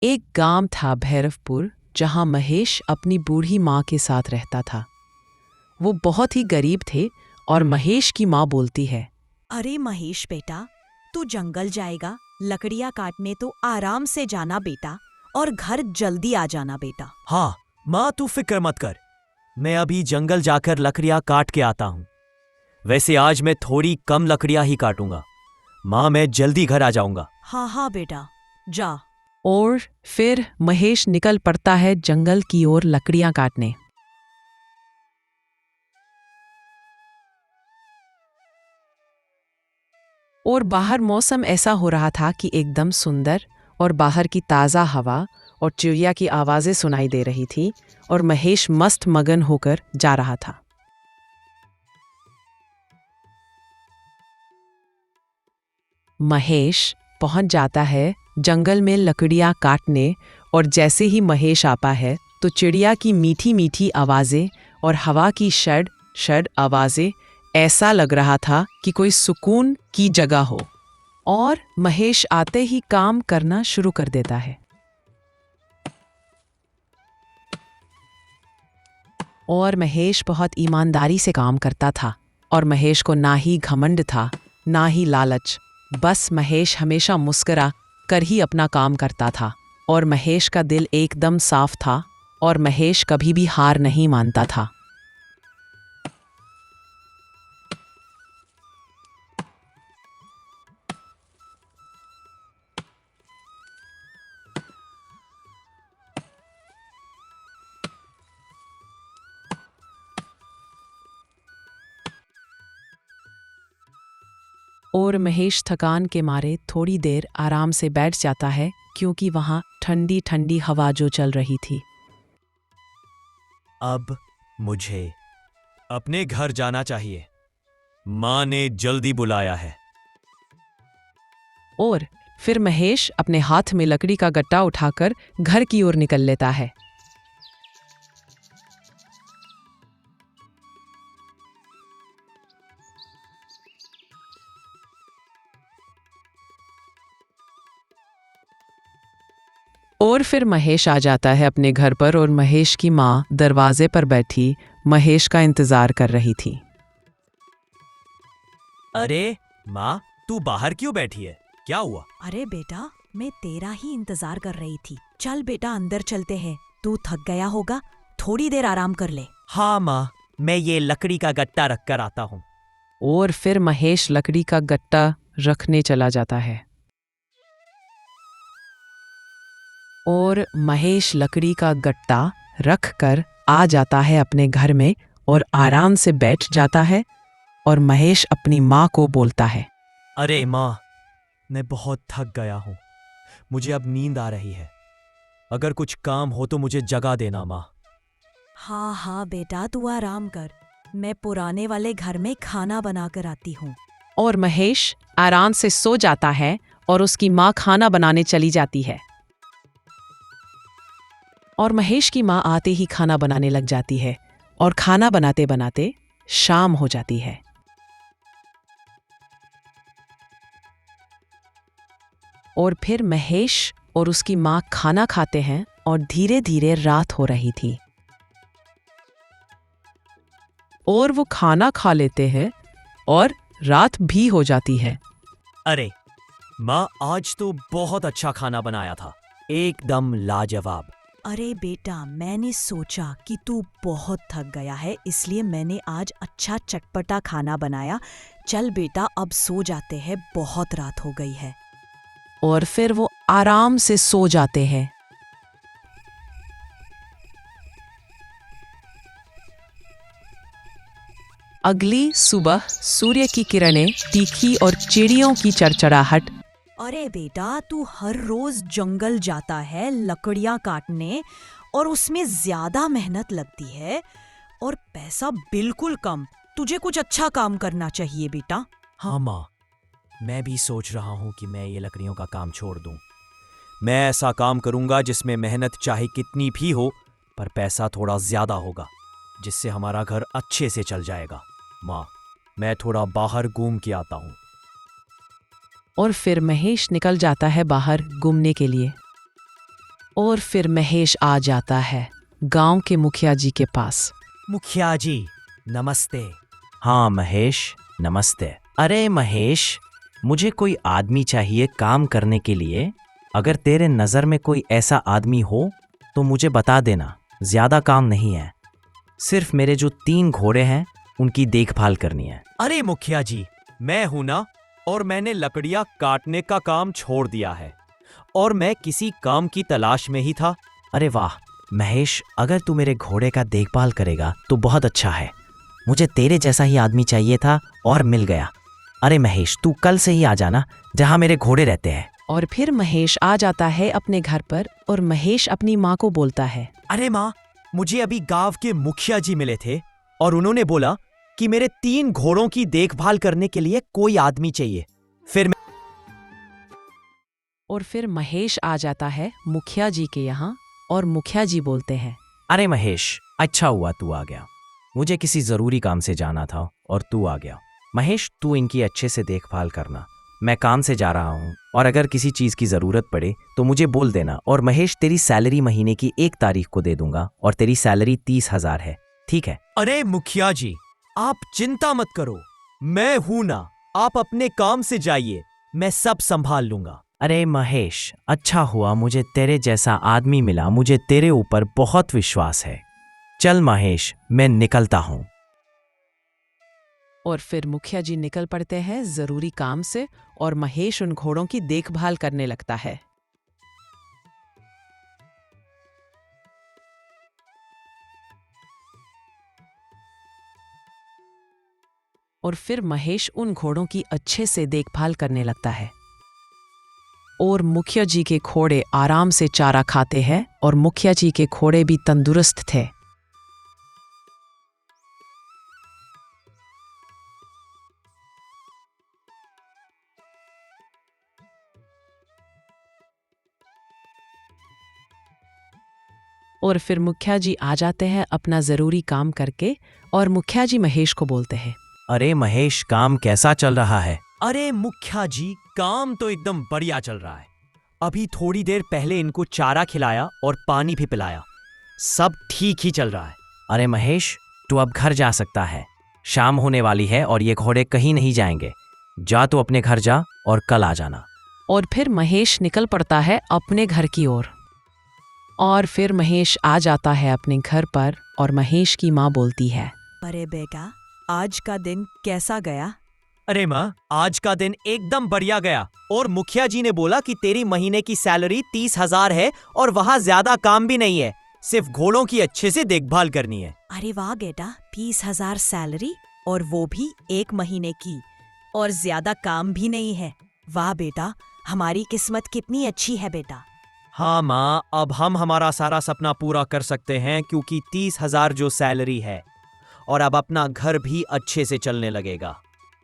एक गांव था भैरवपुर, जहां महेश अपनी बूढ़ी माँ के साथ रहता था। वो बहुत ही गरीब थे और महेश की माँ बोलती है, अरे महेश बेटा, तू जंगल जाएगा लकड़ियाँ काटने तो आराम से जाना बेटा, और घर जल्दी आ जाना बेटा। हाँ माँ, तू फिक्र मत कर। मैं अभी जंगल जाकर लकड़ियाँ काट के आता हूँ। वैसे आज मैं थोड़ी कम लकड़ियाँ ही काटूंगा। माँ, मैं जल्दी घर आ जाऊंगा। हाँ हाँ बेटा, जा। और फिर महेश निकल पड़ता है जंगल की ओर लकड़ियां काटने। और बाहर मौसम ऐसा हो रहा था कि एकदम सुंदर, और बाहर की ताज़ा हवा और चिड़िया की आवाज़ें सुनाई दे रही थी, और महेश मस्त मगन होकर जा रहा था। महेश पहुंच जाता है जंगल में लकड़ियां काटने, और जैसे ही महेश आता है तो चिड़िया की मीठी मीठी आवाज़ें और हवा की शड शड आवाज़ें, ऐसा लग रहा था कि कोई सुकून की जगह हो। और महेश आते ही काम करना शुरू कर देता है। और महेश बहुत ईमानदारी से काम करता था, और महेश को ना ही घमंड था ना ही लालच। बस महेश हमेशा मुस्कुरा कर ही अपना काम करता था, और महेश का दिल एकदम साफ था, और महेश कभी भी हार नहीं मानता था। और महेश थकान के मारे थोड़ी देर आराम से बैठ जाता है, क्योंकि वहां ठंडी ठंडी हवा जो चल रही थी। अब मुझे अपने घर जाना चाहिए। माँ ने जल्दी बुलाया है। और फिर महेश अपने हाथ में लकड़ी का गट्टा उठाकर घर की ओर निकल लेता है। और फिर महेश आ जाता है अपने घर पर, और महेश की माँ दरवाजे पर बैठी महेश का इंतजार कर रही थी। अरे माँ, तू बाहर क्यों बैठी है? क्या हुआ? अरे बेटा, मैं तेरा ही इंतजार कर रही थी। चल बेटा, अंदर चलते हैं। तू थक गया होगा, थोड़ी देर आराम कर ले। हाँ माँ, मैं ये लकड़ी का गट्टा रख कर आता हूँ। और फिर महेश लकड़ी का गट्टा रखने चला जाता है। और महेश लकड़ी का गट्टा रख कर आ जाता है अपने घर में, और आराम से बैठ जाता है, और महेश अपनी माँ को बोलता है, अरे माँ, मैं बहुत थक गया हूँ। मुझे अब नींद आ रही है। अगर कुछ काम हो तो मुझे जगा देना माँ। हाँ हाँ बेटा, तू आराम कर। मैं पुराने वाले घर में खाना बना कर आती हूँ। और महेश आराम से सो जाता है, और उसकी माँ खाना बनाने चली जाती है। और महेश की माँ आते ही खाना बनाने लग जाती है, और खाना बनाते बनाते शाम हो जाती है। और फिर महेश और उसकी माँ खाना खाते हैं, और धीरे धीरे रात हो रही थी। और वो खाना खा लेते हैं, और रात भी हो जाती है। अरे माँ, आज तो बहुत अच्छा खाना बनाया था, एकदम लाजवाब। अरे बेटा, मैंने सोचा कि तू बहुत थक गया है, इसलिए मैंने आज अच्छा चटपटा खाना बनाया। चल बेटा, अब सो जाते हैं, बहुत रात हो गई है। और फिर वो आराम से सो जाते हैं। अगली सुबह सूर्य की किरणें तीखी और चिड़ियों की चरचराहट। अरे बेटा, तू हर रोज जंगल जाता है लकड़ियां काटने, और उसमें ज्यादा मेहनत लगती है और पैसा बिल्कुल कम। तुझे कुछ अच्छा काम करना चाहिए बेटा। हाँ माँ, मैं भी सोच रहा हूँ कि मैं ये लकड़ियों का काम छोड़ दूँ। मैं ऐसा काम करूँगा जिसमें मेहनत चाहे कितनी भी हो, पर पैसा थोड़ा ज्यादा होगा, जिससे हमारा घर अच्छे से चल जाएगा। माँ, मैं थोड़ा बाहर घूम के आता हूँ। और फिर महेश निकल जाता है बाहर घूमने के लिए। और फिर महेश आ जाता है गांव के मुखिया जी के पास। मुखिया जी नमस्ते। हाँ महेश नमस्ते। अरे महेश, मुझे कोई आदमी चाहिए काम करने के लिए। अगर तेरे नज़र में कोई ऐसा आदमी हो तो मुझे बता देना। ज़्यादा काम नहीं है, सिर्फ मेरे जो 3 घोड़े हैं उनकी देखभाल करनी है। अरे मुखिया जी, मैं हूं ना, और मैंने लकड़ियां काटने का काम छोड़ दिया है और मैं किसी काम की तलाश में ही था। अरे वाह महेश, अगर तू मेरे घोड़े का देखभाल करेगा तो बहुत अच्छा है। मुझे तेरे जैसा ही आदमी चाहिए था और मिल गया। अरे महेश, तू कल से ही आ जाना जहां मेरे घोड़े रहते हैं। और फिर महेश आ जाता है अपने घर पर और महेश अपनी माँ को बोलता है, अरे माँ, मुझे अभी गांव के मुखिया जी मिले थे और उन्होंने बोला कि मेरे 3 घोड़ों की देखभाल करने के लिए कोई आदमी चाहिए। फिर महेश आ जाता है मुखिया जी के यहाँ और मुखिया जी बोलते हैं, अरे महेश, अच्छा हुआ तू आ गया। मुझे किसी जरूरी काम से जाना था और तू आ गया। महेश, तू इनकी अच्छे से देखभाल करना। मैं काम से जा रहा हूँ और अगर किसी चीज की जरूरत पड़े तो मुझे बोल देना। और महेश, तेरी सैलरी महीने की 1 तारीख को दे दूंगा और तेरी सैलरी 30,000 है, ठीक है? अरे मुखिया जी, आप चिंता मत करो, मैं हूं ना। आप अपने काम से जाइए, मैं सब संभाल लूंगा। अरे महेश, अच्छा हुआ मुझे तेरे जैसा आदमी मिला। मुझे तेरे ऊपर बहुत विश्वास है। चल महेश, मैं निकलता हूं। और फिर मुखिया जी निकल पड़ते हैं जरूरी काम से और महेश उन घोड़ों की देखभाल करने लगता है। और फिर महेश उन घोड़ों की अच्छे से देखभाल करने लगता है और मुखिया जी के घोड़े आराम से चारा खाते हैं और मुखिया जी के घोड़े भी तंदुरुस्त थे। और फिर मुखिया जी आ जाते हैं अपना जरूरी काम करके और मुखिया जी महेश को बोलते हैं, अरे महेश, काम कैसा चल रहा है? अरे मुखिया जी, काम तो एकदम बढ़िया चल रहा है। अभी थोड़ी देर पहले इनको चारा खिलाया और पानी भी पिलाया। सब ठीक ही चल रहा है। अरे महेश, तू अब घर जा सकता है। शाम होने वाली है और ये घोड़े कहीं नहीं जाएंगे। जा तू अपने घर जा और कल आ जाना। और फिर महेश निकल पड़ता है अपने घर की ओर। और फिर महेश आ जाता है अपने घर पर और महेश की माँ बोलती है, अरे बेटा, आज का दिन कैसा गया? अरे माँ, आज का दिन एकदम बढ़िया गया और मुखिया जी ने बोला कि तेरी महीने की सैलरी 30,000 है और वहाँ ज्यादा काम भी नहीं है, सिर्फ घोड़ों की अच्छे से देखभाल करनी है। अरे वाह बेटा, 30,000 सैलरी और वो भी 1 महीने की, और ज्यादा काम भी नहीं है। वाह बेटा, हमारी किस्मत कितनी अच्छी है बेटा। हाँ माँ, अब हम हमारा सारा सपना पूरा कर सकते हैं क्योंकि 30,000 जो सैलरी है और अब अपना घर भी अच्छे से चलने लगेगा।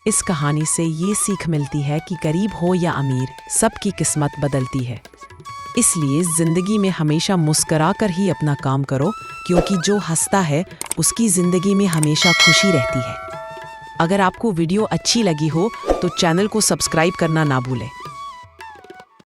इस कहानी से ये सीख मिलती है कि गरीब हो या अमीर, सबकी किस्मत बदलती है। इसलिए जिंदगी में हमेशा मुस्कुरा कर ही अपना काम करो, क्योंकि जो हंसता है उसकी जिंदगी में हमेशा खुशी रहती है। अगर आपको वीडियो अच्छी लगी हो तो चैनल को सब्सक्राइब करना ना भूलें।